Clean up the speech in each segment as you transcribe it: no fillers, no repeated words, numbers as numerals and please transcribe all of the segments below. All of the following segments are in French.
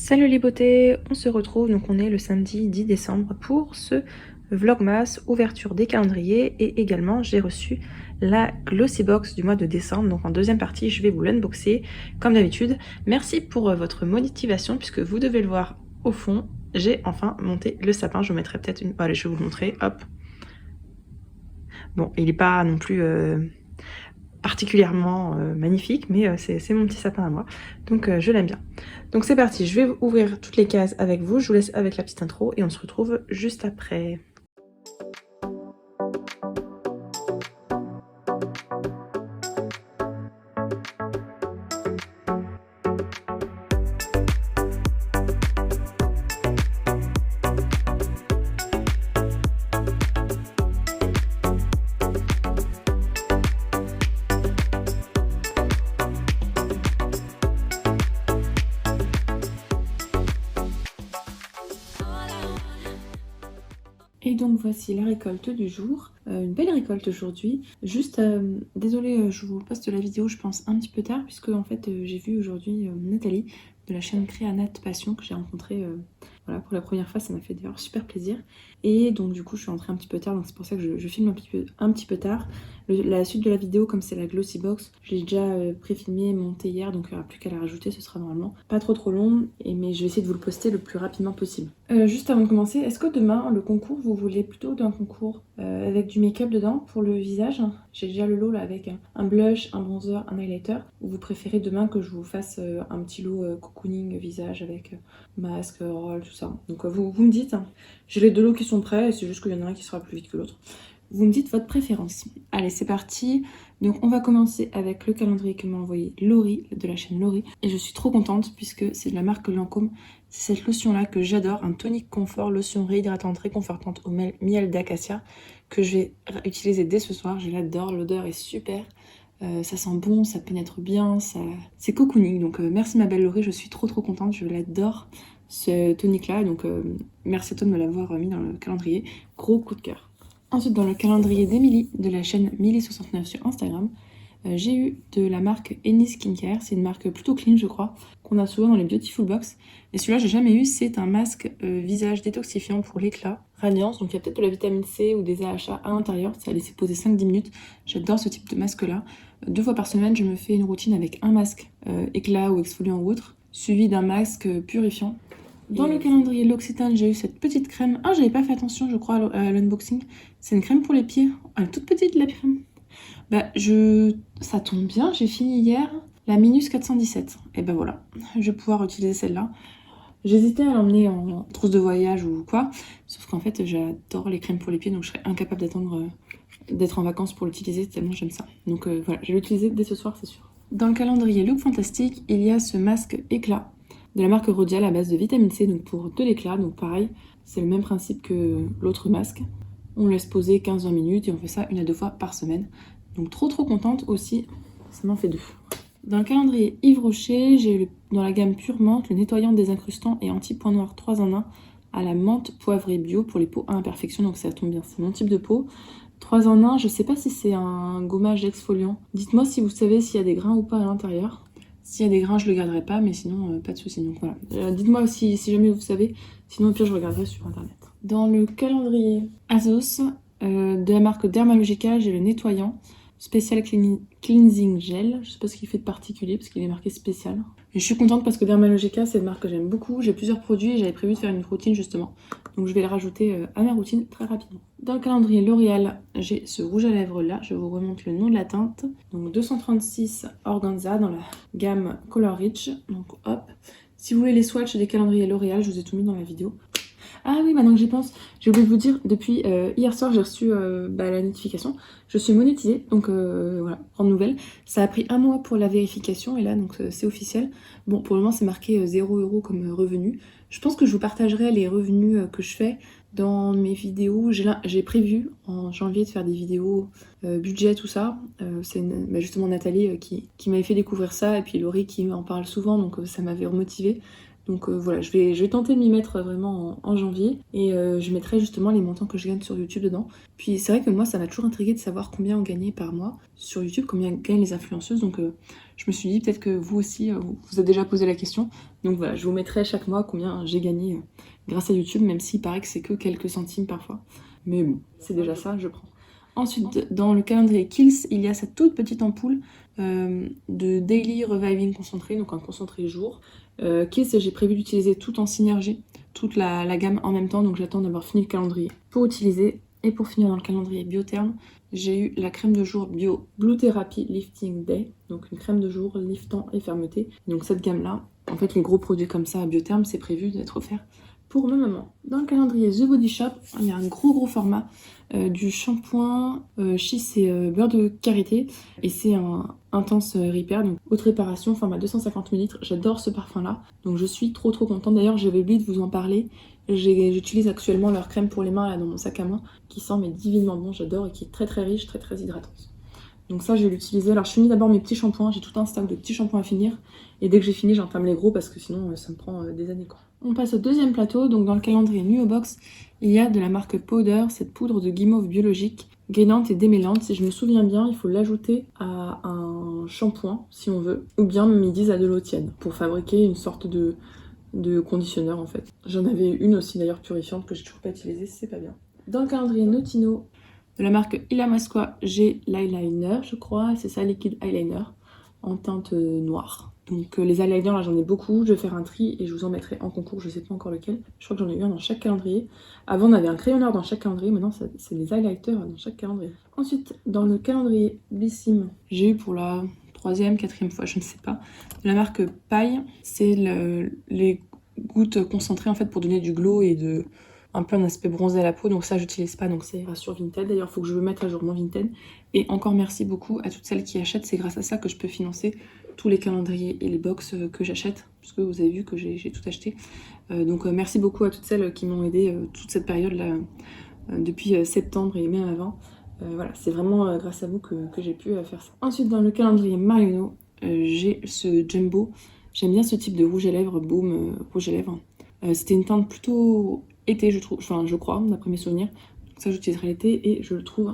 Salut les beautés, on se retrouve, donc on est le samedi 10 décembre pour ce vlogmas ouverture des calendriers et également j'ai reçu la Glossy Box du mois de décembre, donc en deuxième partie je vais vous l'unboxer comme d'habitude. Merci pour votre motivation puisque vous devez le voir au fond, j'ai enfin monté le sapin, je vous mettrai peut-être une... Allez, je vais vous le montrer, hop. Bon, il n'est pas non plus... particulièrement magnifique, mais c'est mon petit sapin à moi, donc je l'aime bien. Donc c'est parti, je vais ouvrir toutes les cases avec vous, je vous laisse avec la petite intro et on se retrouve juste après. Et donc voici la récolte du jour, une belle récolte aujourd'hui. Juste, désolée, je vous poste la vidéo je pense un petit peu tard puisque en fait j'ai vu aujourd'hui Nathalie de la chaîne Créanat Passion que j'ai rencontrée voilà, pour la première fois, ça m'a fait d'ailleurs super plaisir. Et donc du coup je suis rentrée un petit peu tard, donc c'est pour ça que je filme un petit peu tard. La suite de la vidéo, comme c'est la Glossy Box, je l'ai déjà pré-filmé, monté hier, donc il n'y aura plus qu'à la rajouter, ce sera normalement pas trop long, mais je vais essayer de vous le poster le plus rapidement possible. Juste avant de commencer, est-ce que demain, le concours, vous voulez plutôt d'un concours avec du make-up dedans pour le visage? J'ai déjà le lot là avec un blush, un bronzer, un highlighter. Ou vous préférez demain que je vous fasse un petit lot cocooning visage avec masque, roll, tout ça. Donc vous me dites, hein. J'ai les deux lots qui sont prêts, c'est juste qu'il y en a un qui sera plus vite que l'autre. Vous me dites votre préférence. Allez, c'est parti. Donc on va commencer avec le calendrier que m'a envoyé Laurie, de la chaîne Laurie. Et je suis trop contente puisque c'est de la marque Lancôme. C'est cette lotion là que j'adore, un tonique confort, lotion réhydratante réconfortante au miel d'acacia que je vais utiliser dès ce soir. Je l'adore, l'odeur est super. Ça sent bon, ça pénètre bien, c'est cocooning. Donc merci ma belle Laurie, je suis trop contente, je l'adore ce tonique là. Donc merci à toi de me l'avoir mis dans le calendrier. Gros coup de cœur. Ensuite, dans le calendrier d'Emilie, de la chaîne Milly69 sur Instagram, j'ai eu de la marque Any Skincare. C'est une marque plutôt clean, je crois, qu'on a souvent dans les Beautiful Box. Et celui-là, j'ai jamais eu. C'est un masque visage détoxifiant pour l'éclat, radiance. Donc, il y a peut-être de la vitamine C ou des AHA à l'intérieur. Ça a laissé poser 5-10 minutes. J'adore ce type de masque-là. 2 fois par semaine, je me fais une routine avec un masque éclat ou exfoliant ou autre, suivi d'un masque purifiant. Dans le calendrier L'Occitane, j'ai eu cette petite crème. Ah, j'avais pas fait attention, je crois, à l'unboxing. C'est une crème pour les pieds. Elle est toute petite, la crème. Bah, ça tombe bien, j'ai fini hier la Minus 417. Et ben voilà, je vais pouvoir utiliser celle-là. J'hésitais à l'emmener en trousse de voyage ou quoi, sauf qu'en fait, j'adore les crèmes pour les pieds, donc je serais incapable d'attendre d'être en vacances pour l'utiliser, tellement j'aime ça. Donc voilà, je vais l'utiliser dès ce soir, c'est sûr. Dans le calendrier Look Fantastique, il y a ce masque éclat de la marque Rodial à base de vitamine C, donc pour de l'éclat, donc pareil, c'est le même principe que l'autre masque. On laisse poser 15-20 minutes et on fait ça 1 à 2 fois par semaine. Donc trop contente aussi, ça m'en fait 2. Dans le calendrier Yves Rocher, j'ai eu dans la gamme Pure Menthe le nettoyant désincrustant et anti-point noir 3 en 1 à la menthe poivrée bio pour les peaux à imperfection, donc ça tombe bien, c'est mon type de peau. 3 en 1, je sais pas si c'est un gommage exfoliant. Dites-moi si vous savez s'il y a des grains ou pas à l'intérieur. S'il y a des grains, je le garderai pas, mais sinon, pas de soucis. Donc voilà. Dites-moi si jamais vous savez. Sinon, au pire, je regarderai sur internet. Dans le calendrier Azos de la marque Dermalogica, j'ai le nettoyant spécial cleansing gel. Je sais pas ce qu'il fait de particulier parce qu'il est marqué spécial. Et je suis contente parce que Dermalogica, c'est une marque que j'aime beaucoup. J'ai plusieurs produits et j'avais prévu de faire une routine justement. Donc je vais le rajouter à ma routine très rapidement. Dans le calendrier L'Oréal, j'ai ce rouge à lèvres là. Je vous remonte le nom de la teinte. Donc 236 Organza dans la gamme Color Rich. Donc hop. Si vous voulez les swatchs des calendriers L'Oréal, je vous ai tout mis dans la vidéo. Ah oui, maintenant que j'y pense, j'ai oublié de vous dire, depuis hier soir, j'ai reçu la notification. Je suis monétisée, donc voilà, prendre nouvelle. Ça a pris 1 mois pour la vérification, et là, donc c'est officiel. Bon, pour le moment, c'est marqué 0 € comme revenu. Je pense que je vous partagerai les revenus que je fais dans mes vidéos. J'ai prévu en janvier de faire des vidéos budget, tout ça. C'est justement Nathalie qui m'avait fait découvrir ça, et puis Laurie qui en parle souvent, donc ça m'avait remotivée. Donc voilà, je vais tenter de m'y mettre vraiment en janvier et je mettrai justement les montants que je gagne sur YouTube dedans. Puis c'est vrai que moi, ça m'a toujours intrigué de savoir combien on gagnait par mois sur YouTube, combien gagnent les influenceuses. Donc je me suis dit peut-être que vous aussi, vous avez déjà posé la question. Donc voilà, je vous mettrai chaque mois combien j'ai gagné grâce à YouTube, même s'il paraît que c'est que quelques centimes parfois. Mais bon, c'est déjà ça, je prends. Ensuite, dans le calendrier Kills, il y a cette toute petite ampoule de Daily Reviving concentré, donc un concentré jour. Kills, j'ai prévu d'utiliser tout en synergie, toute la gamme en même temps, donc j'attends d'avoir fini le calendrier pour utiliser. Et pour finir dans le calendrier Biotherm, j'ai eu la crème de jour Bio Blue Therapy Lifting Day, donc une crème de jour liftant et fermeté. Donc cette gamme-là, en fait les gros produits comme ça à Biotherm, c'est prévu d'être offert pour ma maman. Dans le calendrier The Body Shop, il y a un gros format du shampoing Chiss et beurre de karité et c'est un intense repair, donc haute réparation, format 250 ml. J'adore ce parfum là, donc je suis trop contente. D'ailleurs j'avais oublié de vous en parler, j'utilise actuellement leur crème pour les mains là dans mon sac à main qui sent mais divinement bon, j'adore, et qui est très riche, très hydratante. Donc ça je vais l'utiliser. Alors je finis d'abord mes petits shampoings, j'ai tout un stock de petits shampoings à finir et dès que j'ai fini j'entame les gros parce que sinon ça me prend des années quoi. On passe au deuxième plateau, donc dans le calendrier Nuo Box, il y a de la marque Powder, cette poudre de guimauve biologique, gainante et démêlante. Si je me souviens bien, il faut l'ajouter à un shampoing si on veut, ou bien ils disent à de l'eau tiède pour fabriquer une sorte de conditionneur en fait. J'en avais une aussi d'ailleurs purifiante que j'ai toujours pas utilisée, c'est pas bien. Dans le calendrier Notino de la marque Ilamasqua, j'ai l'eyeliner, je crois, c'est ça, liquide eyeliner en teinte noire. Donc les eyeliners là j'en ai beaucoup, je vais faire un tri et je vous en mettrai en concours, je sais pas encore lequel. Je crois que j'en ai eu un dans chaque calendrier. Avant on avait un crayonneur dans chaque calendrier, maintenant c'est des highlighters dans chaque calendrier. Ensuite dans le calendrier Blissim, j'ai eu pour la troisième, quatrième fois, je ne sais pas, de la marque Paille. C'est les gouttes concentrées en fait pour donner du glow et un peu un aspect bronzé à la peau, donc ça j'utilise pas, donc c'est sur Vinted. D'ailleurs il faut que je me mette à jour mon Vinted. Et encore merci beaucoup à toutes celles qui achètent, c'est grâce à ça que je peux financer tous les calendriers et les box que j'achète, puisque vous avez vu que j'ai tout acheté. Donc merci beaucoup à toutes celles qui m'ont aidé toute cette période là, depuis septembre et même avant. Voilà, c'est vraiment grâce à vous que j'ai pu faire ça. Ensuite dans le calendrier Marionneau, j'ai ce Jumbo. J'aime bien ce type de rouge à lèvres, Baume rouge à lèvres. C'était une teinte plutôt été, je trouve, enfin je crois, d'après mes souvenirs. Donc ça j'utiliserai l'été et je trouve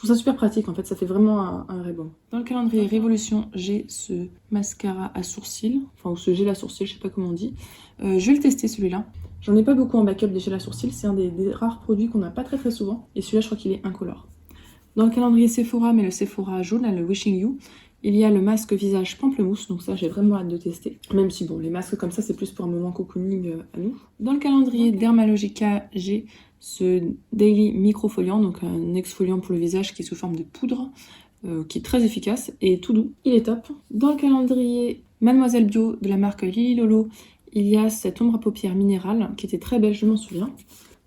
ça super pratique en fait, ça fait vraiment un vrai baume. Dans le calendrier Révolution, j'ai ce mascara à sourcils, enfin ou ce gel à sourcils, je sais pas comment on dit. Je vais le tester celui-là. J'en ai pas beaucoup en backup des gels à sourcils, c'est un des rares produits qu'on n'a pas très souvent. Et celui-là je crois qu'il est incolore. Dans le calendrier Sephora, mais le Sephora jaune, là, le Wishing You, il y a le masque visage pamplemousse, donc ça j'ai vraiment hâte de tester. Même si bon, les masques comme ça c'est plus pour un moment cocooning à nous. Dans le calendrier Dermalogica, j'ai ce Daily Microfoliant, donc un exfoliant pour le visage qui est sous forme de poudre, qui est très efficace et tout doux, il est top. Dans le calendrier Mademoiselle Bio de la marque Lily Lolo, il y a cette ombre à paupières minérale qui était très belle, je m'en souviens.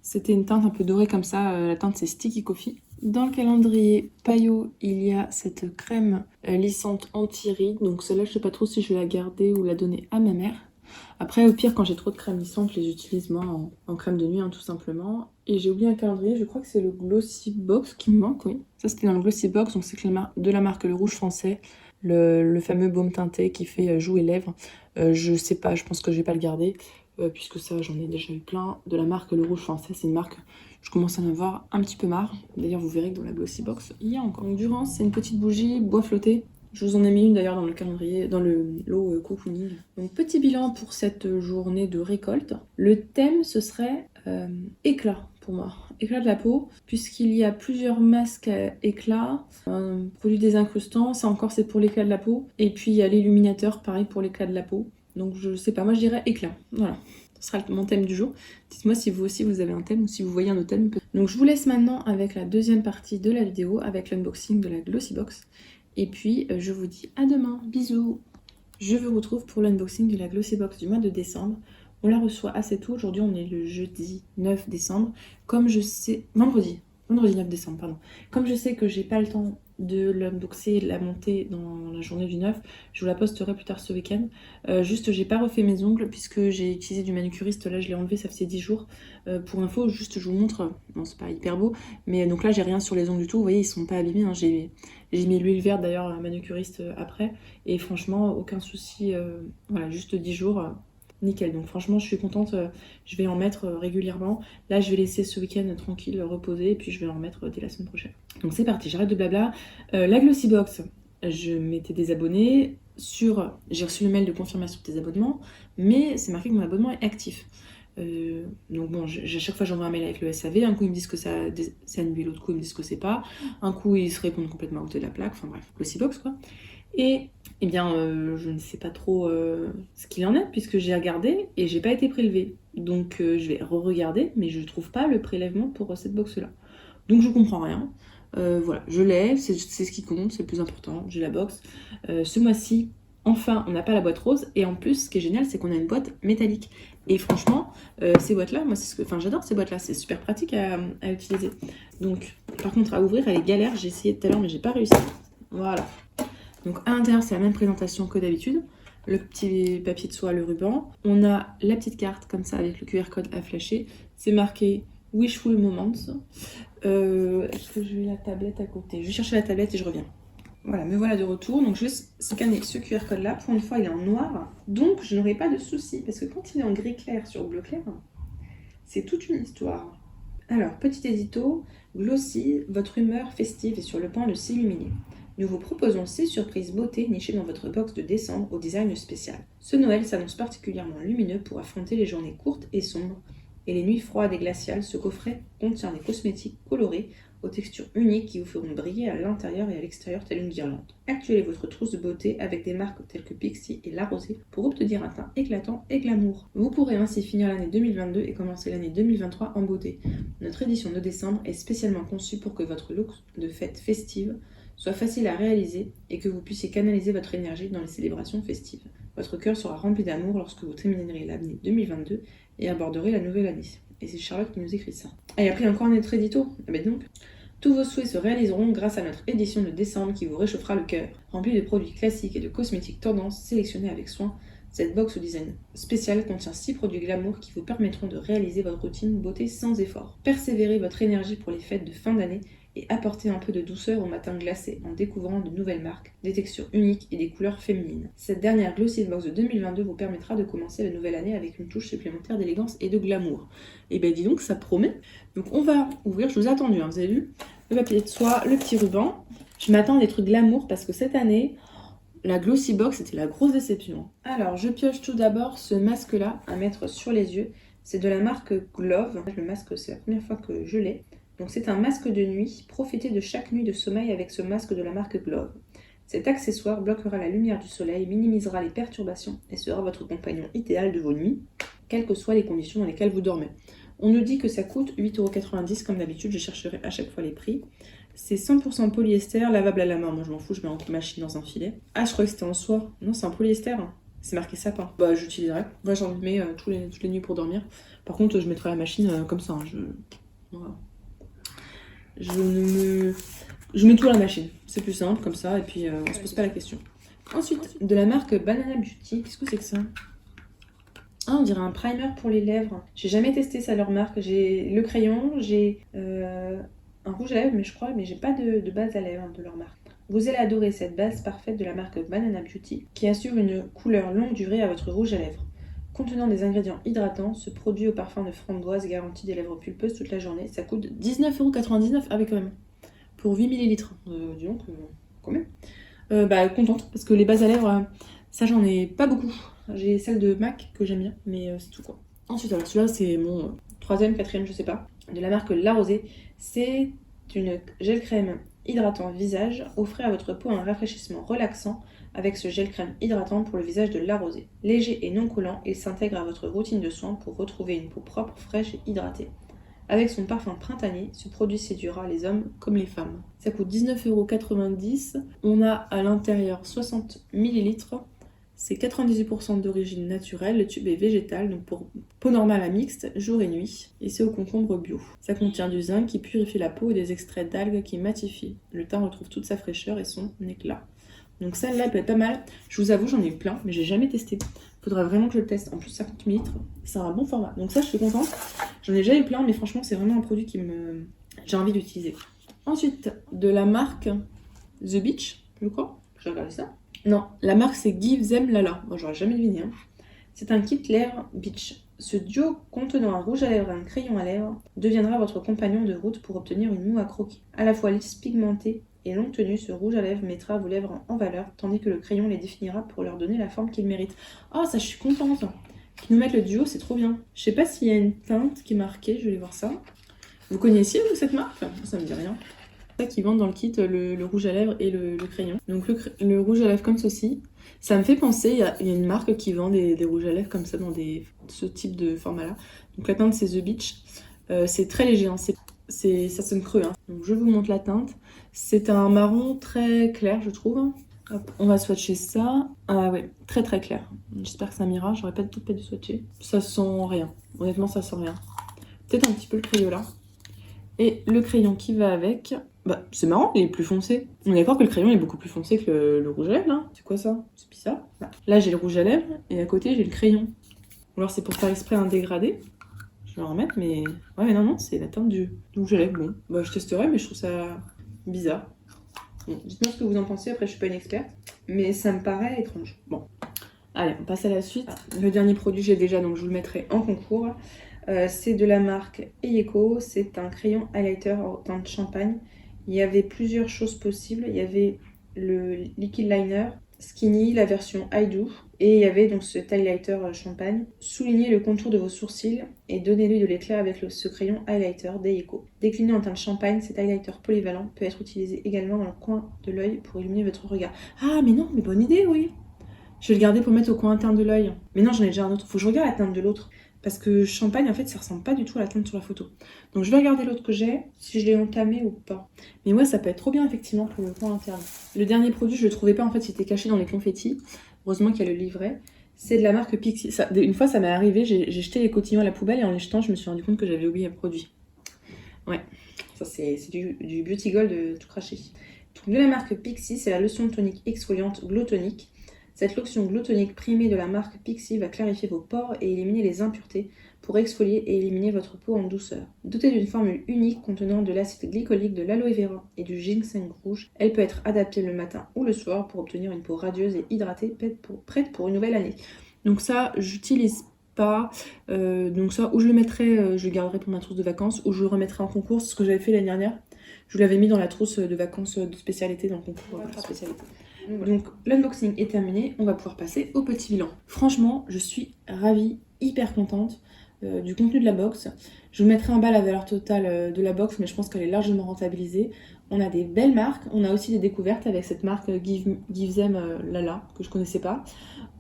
C'était une teinte un peu dorée comme ça, la teinte c'est Sticky Coffee. Dans le calendrier Payot, il y a cette crème lissante anti-rides, donc celle-là je sais pas trop si je vais la garder ou la donner à ma mère. Après au pire quand j'ai trop de crème lissante, je les utilise moi en crème de nuit tout simplement. Et j'ai oublié un calendrier, je crois que c'est le Glossy Box qui me manque, oui. Ça c'était dans le Glossy Box, donc c'est de la marque Le Rouge Français, le fameux baume teinté qui fait joues et lèvres. Je sais pas, je pense que je vais pas le garder. Puisque ça j'en ai déjà eu plein, de la marque Le Rouge Français, c'est une marque, je commence à en avoir un petit peu marre. D'ailleurs vous verrez que dans la Glossy Box, il y a encore. Donc Durance, c'est une petite bougie bois flotté. Je vous en ai mis une d'ailleurs dans le calendrier, dans le lot cocooning. Donc petit bilan pour cette journée de récolte. Le thème ce serait éclat pour moi, éclat de la peau, puisqu'il y a plusieurs masques à éclat, un produit désincrustant, ça encore c'est pour l'éclat de la peau. Et puis il y a l'illuminateur, pareil pour l'éclat de la peau. Donc je sais pas, moi je dirais éclat. Voilà, ce sera mon thème du jour. Dites-moi si vous aussi vous avez un thème ou si vous voyez un autre thème. Donc je vous laisse maintenant avec la deuxième partie de la vidéo, avec l'unboxing de la Glossy Box. Et puis je vous dis à demain, bisous. Je vous retrouve pour l'unboxing de la Glossy Box du mois de décembre. On la reçoit assez tôt, aujourd'hui on est le jeudi 9 décembre. Comme je sais... Vendredi 9 décembre, pardon. Comme je sais que j'ai pas le temps de l'unboxer et de la monter dans la journée du 9, je vous la posterai plus tard ce week-end. Juste j'ai pas refait mes ongles puisque j'ai utilisé du manucuriste, là je l'ai enlevé, ça faisait 10 jours. Pour info, juste je vous montre, non c'est pas hyper beau, mais donc là j'ai rien sur les ongles du tout, vous voyez ils sont pas abîmés, hein. J'ai mis l'huile verte d'ailleurs à manucuriste après, et franchement aucun souci, voilà juste 10 jours. nickel. Donc franchement, je suis contente, je vais en mettre régulièrement. Là, je vais laisser ce week-end tranquille, reposer, et puis je vais en remettre dès la semaine prochaine. Donc c'est parti, j'arrête de blabla. La Glossybox, je m'étais désabonnée j'ai reçu le mail de confirmation de tes abonnements, mais c'est marqué que mon abonnement est actif. Donc bon, à chaque fois j'envoie un mail avec le SAV, un coup ils me disent que c'est annulé, l'autre coup ils me disent que c'est pas, un coup ils se répondent complètement à côté de la plaque, enfin bref, Glossybox quoi. Et eh bien, je ne sais pas trop ce qu'il en est, puisque j'ai regardé et j'ai pas été prélevée. Donc je vais re-regarder, mais je trouve pas le prélèvement pour cette box-là. Donc je comprends rien. Voilà, je l'ai, c'est ce qui compte, c'est le plus important, j'ai la box. Ce mois-ci, enfin, on n'a pas la boîte rose, et en plus, ce qui est génial, c'est qu'on a une boîte métallique. Et franchement, ces boîtes-là, moi, j'adore ces boîtes-là, c'est super pratique à utiliser. Donc, par contre, à ouvrir, elle est galère, j'ai essayé tout à l'heure, mais j'ai pas réussi. Voilà. Donc à l'intérieur, c'est la même présentation que d'habitude. Le petit papier de soie, le ruban. On a la petite carte comme ça avec le QR code à flasher. C'est marqué Wishful Moments. Est-ce que j'ai la tablette à côté? Je vais chercher la tablette et je reviens. Voilà, me voilà de retour. Donc je vais scanner ce QR code là. Pour une fois, il est en noir. Donc je n'aurai pas de soucis. Parce que quand il est en gris clair sur bleu clair, c'est toute une histoire. Alors, petit édito. Glossy, votre humeur festive est sur le point de s'illuminer. Nous vous proposons 6 surprises beauté nichées dans votre box de décembre au design spécial. Ce Noël s'annonce particulièrement lumineux pour affronter les journées courtes et sombres et les nuits froides et glaciales. Ce coffret contient des cosmétiques colorés aux textures uniques qui vous feront briller à l'intérieur et à l'extérieur telle une guirlande. Actualisez votre trousse de beauté avec des marques telles que Pixi et La Rosée pour obtenir un teint éclatant et glamour. Vous pourrez ainsi finir l'année 2022 et commencer l'année 2023 en beauté. Notre édition de décembre est spécialement conçue pour que votre look de fête festive soit facile à réaliser et que vous puissiez canaliser votre énergie dans les célébrations festives. Votre cœur sera rempli d'amour lorsque vous terminerez l'année 2022 et aborderez la nouvelle année. Et c'est Charlotte qui nous écrit ça. Ah, et après encore un autre édito. Ah ben donc, tous vos souhaits se réaliseront grâce à notre édition de décembre qui vous réchauffera le cœur. Remplie de produits classiques et de cosmétiques tendance sélectionnés avec soin, cette box au design spécial contient 6 produits glamour qui vous permettront de réaliser votre routine beauté sans effort. Persévérez votre énergie pour les fêtes de fin d'année et apportez un peu de douceur au matin glacé en découvrant de nouvelles marques, des textures uniques et des couleurs féminines. Cette dernière Glossy Box de 2022 vous permettra de commencer la nouvelle année avec une touche supplémentaire d'élégance et de glamour. Et ben dis donc, ça promet. Donc on va ouvrir, je vous ai attendu, hein, vous avez vu, le papier de soie, le petit ruban. Je m'attends à des trucs glamour parce que cette année, la Glossy Box c'était la grosse déception. Alors je pioche tout d'abord ce masque là à mettre sur les yeux. C'est de la marque Glove. Le masque, c'est la première fois que je l'ai. Donc c'est un masque de nuit. Profitez de chaque nuit de sommeil avec ce masque de la marque Glove. Cet accessoire bloquera la lumière du soleil, minimisera les perturbations et sera votre compagnon idéal de vos nuits, quelles que soient les conditions dans lesquelles vous dormez. On nous dit que ça coûte 8,90 € comme d'habitude, je chercherai à chaque fois les prix. C'est 100% polyester, lavable à la main. Moi je m'en fous, je mets en machine dans un filet. Ah, je croyais que c'était en soie. Non, c'est en polyester. C'est marqué sapin. Bah j'utiliserai. Moi j'en mets toutes les nuits pour dormir. Par contre je mettrai la machine comme ça. Voilà. Je mets tout à la machine. C'est plus simple comme ça et puis on se pose pas la question. Ensuite, de la marque Banana Beauty. Qu'est-ce que c'est que ça? Ah, on dirait un primer pour les lèvres. J'ai jamais testé ça, leur marque. J'ai le crayon, j'ai un rouge à lèvres, mais je crois, mais j'ai pas de base à lèvres de leur marque. Vous allez adorer cette base parfaite de la marque Banana Beauty qui assure une couleur longue durée à votre rouge à lèvres. Contenant des ingrédients hydratants, ce produit au parfum de framboise garantit des lèvres pulpeuses toute la journée. Ça coûte 19,99 € avec quand même. Pour 8 ml. Dis donc, quand même. Bah, contente, parce que les bases à lèvres, ça j'en ai pas beaucoup. J'ai celle de MAC que j'aime bien, mais c'est tout quoi. Ensuite, alors celui-là c'est mon 3e, 4e, je sais pas, de la marque La Rosée. C'est une gel crème hydratant visage. Offrez à votre peau un rafraîchissement relaxant avec ce gel crème hydratant pour le visage de La Rosée. Léger et non collant, il s'intègre à votre routine de soins pour retrouver une peau propre, fraîche et hydratée. Avec son parfum printanier, ce produit séduira les hommes comme les femmes. Ça coûte 19,90 €. On a à l'intérieur 60 ml. C'est 98% d'origine naturelle. Le tube est végétal, donc pour peau normale à mixte, jour et nuit. Et c'est au concombre bio. Ça contient du zinc qui purifie la peau et des extraits d'algues qui matifient. Le teint retrouve toute sa fraîcheur et son éclat. Donc celle-là peut être pas mal. Je vous avoue, j'en ai eu plein, mais j'ai jamais testé. Faudrait vraiment que je le teste. En plus, 50 ml, c'est un bon format. Donc ça, je suis contente. J'en ai déjà eu plein, mais franchement, c'est vraiment un produit j'ai envie d'utiliser. Ensuite, de la marque The Beach, je crois. J'ai regardé ça. Non, la marque c'est Give Them Lala. Bon, j'aurais jamais deviné. Hein. C'est un kit lèvres Beach. Ce duo contenant un rouge à lèvres et un crayon à lèvres deviendra votre compagnon de route pour obtenir une moue à croquer. À la fois lisse, pigmentée et longue tenue, ce rouge à lèvres mettra vos lèvres en valeur, tandis que le crayon les définira pour leur donner la forme qu'ils méritent. Oh, ça, je suis contente. Qu'ils nous mettent le duo, c'est trop bien. Je sais pas s'il y a une teinte qui est marquée, je vais aller voir ça. Vous connaissiez, vous, cette marque? Ça me dit rien. C'est ça qu'ils vendent dans le kit, le rouge à lèvres et le crayon. Donc le rouge à lèvres comme ceci. Ça me fait penser, il y a une marque qui vend des rouges à lèvres comme ça dans ce type de format-là. Donc la teinte, c'est The Beach. C'est très léger, hein. Ça sonne creux. Hein. Donc je vous montre la teinte. C'est un marron très clair, je trouve. Hop, on va swatcher ça. Ah ouais, très très clair. J'espère que ça m'ira. J'aurais pas dû swatcher. Ça sent rien. Honnêtement, ça sent rien. Peut-être un petit peu le crayon là. Et le crayon qui va avec. Bah, c'est marrant, il est plus foncé. On est d'accord que le crayon est beaucoup plus foncé que le rouge à lèvres, là. C'est quoi ça? C'est bizarre. Là, j'ai le rouge à lèvres et à côté, j'ai le crayon. Ou alors, c'est pour faire exprès un dégradé. Je vais en remettre, mais... Ouais, mais non, c'est la teinte du rouge à lèvres. Bon, bah, je testerai, mais je trouve ça bizarre. Bon, dites-moi ce que vous en pensez. Après, je suis pas une experte. Mais ça me paraît étrange. Bon. Allez, on passe à la suite. Le dernier produit, j'ai déjà, donc je vous le mettrai en concours. C'est de la marque Eyeko. C'est un crayon highlighter en teinte champagne. Il y avait plusieurs choses possibles. Il y avait le liquid liner skinny, la version I Do. Et il y avait donc ce highlighter champagne. Soulignez le contour de vos sourcils et donnez-lui de l'éclat avec ce crayon highlighter d'Eyeko. Décliné en teinte champagne, cet highlighter polyvalent peut être utilisé également dans le coin de l'œil pour illuminer votre regard. Ah mais non, mais bonne idée, oui. Je vais le garder pour mettre au coin interne de l'œil. Mais non, j'en ai déjà un autre. Faut que je regarde la teinte de l'autre. Parce que champagne, en fait, ça ressemble pas du tout à la teinte sur la photo. Donc je vais regarder l'autre que j'ai, si je l'ai entamé ou pas. Mais ouais, ça peut être trop bien, effectivement, pour le coin interne. Le dernier produit, je le trouvais pas, en fait, il était caché dans les confettis. Heureusement qu'il y a le livret. C'est de la marque Pixi. Une fois, ça m'est arrivé, j'ai jeté les cotillons à la poubelle et en les jetant, je me suis rendu compte que j'avais oublié un produit. Ouais, ça c'est du Beauty Gold tout craché. Donc, de la marque Pixi, c'est la lotion tonique exfoliante Glow Tonic. Cette lotion Glow Tonic primée de la marque Pixi va clarifier vos pores et éliminer les impuretés pour exfolier et éliminer votre peau en douceur. Dotée d'une formule unique contenant de l'acide glycolique, de l'aloe vera et du ginseng rouge, elle peut être adaptée le matin ou le soir pour obtenir une peau radieuse et hydratée prête pour une nouvelle année. Donc ça, j'utilise pas. Donc ça, ou je le mettrai, je le garderai pour ma trousse de vacances, ou je le remettrai en concours, c'est ce que j'avais fait l'année dernière. Je l'avais mis dans la trousse de vacances de spécialité dans le concours de spécialité. Donc l'unboxing est terminé, on va pouvoir passer au petit bilan. Franchement, je suis ravie, hyper contente du contenu de la box. Je vous mettrai en bas la valeur totale de la box, mais je pense qu'elle est largement rentabilisée. On a des belles marques, on a aussi des découvertes avec cette marque Give Them Lala, que je connaissais pas.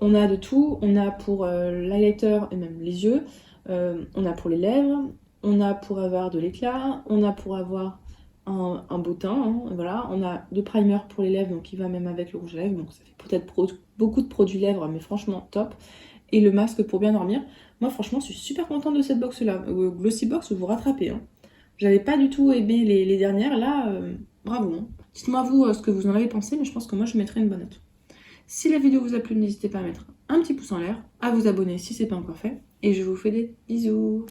On a de tout, on a pour l'highlighter et même les yeux, on a pour les lèvres, on a pour avoir de l'éclat, on a pour avoir un beau teint, hein, voilà. On a de primer pour les lèvres, donc qui va même avec le rouge à lèvres, donc ça fait peut-être beaucoup de produits lèvres, mais franchement top. Et le masque pour bien dormir. Moi franchement je suis super contente de cette box là. Glossy Box, vous rattrapez. Hein. J'avais pas du tout aimé les dernières, là bravo. Hein. Dites-moi vous ce que vous en avez pensé, mais je pense que moi je mettrai une bonne note. Si la vidéo vous a plu, n'hésitez pas à mettre un petit pouce en l'air, à vous abonner si c'est pas encore fait, et je vous fais des bisous.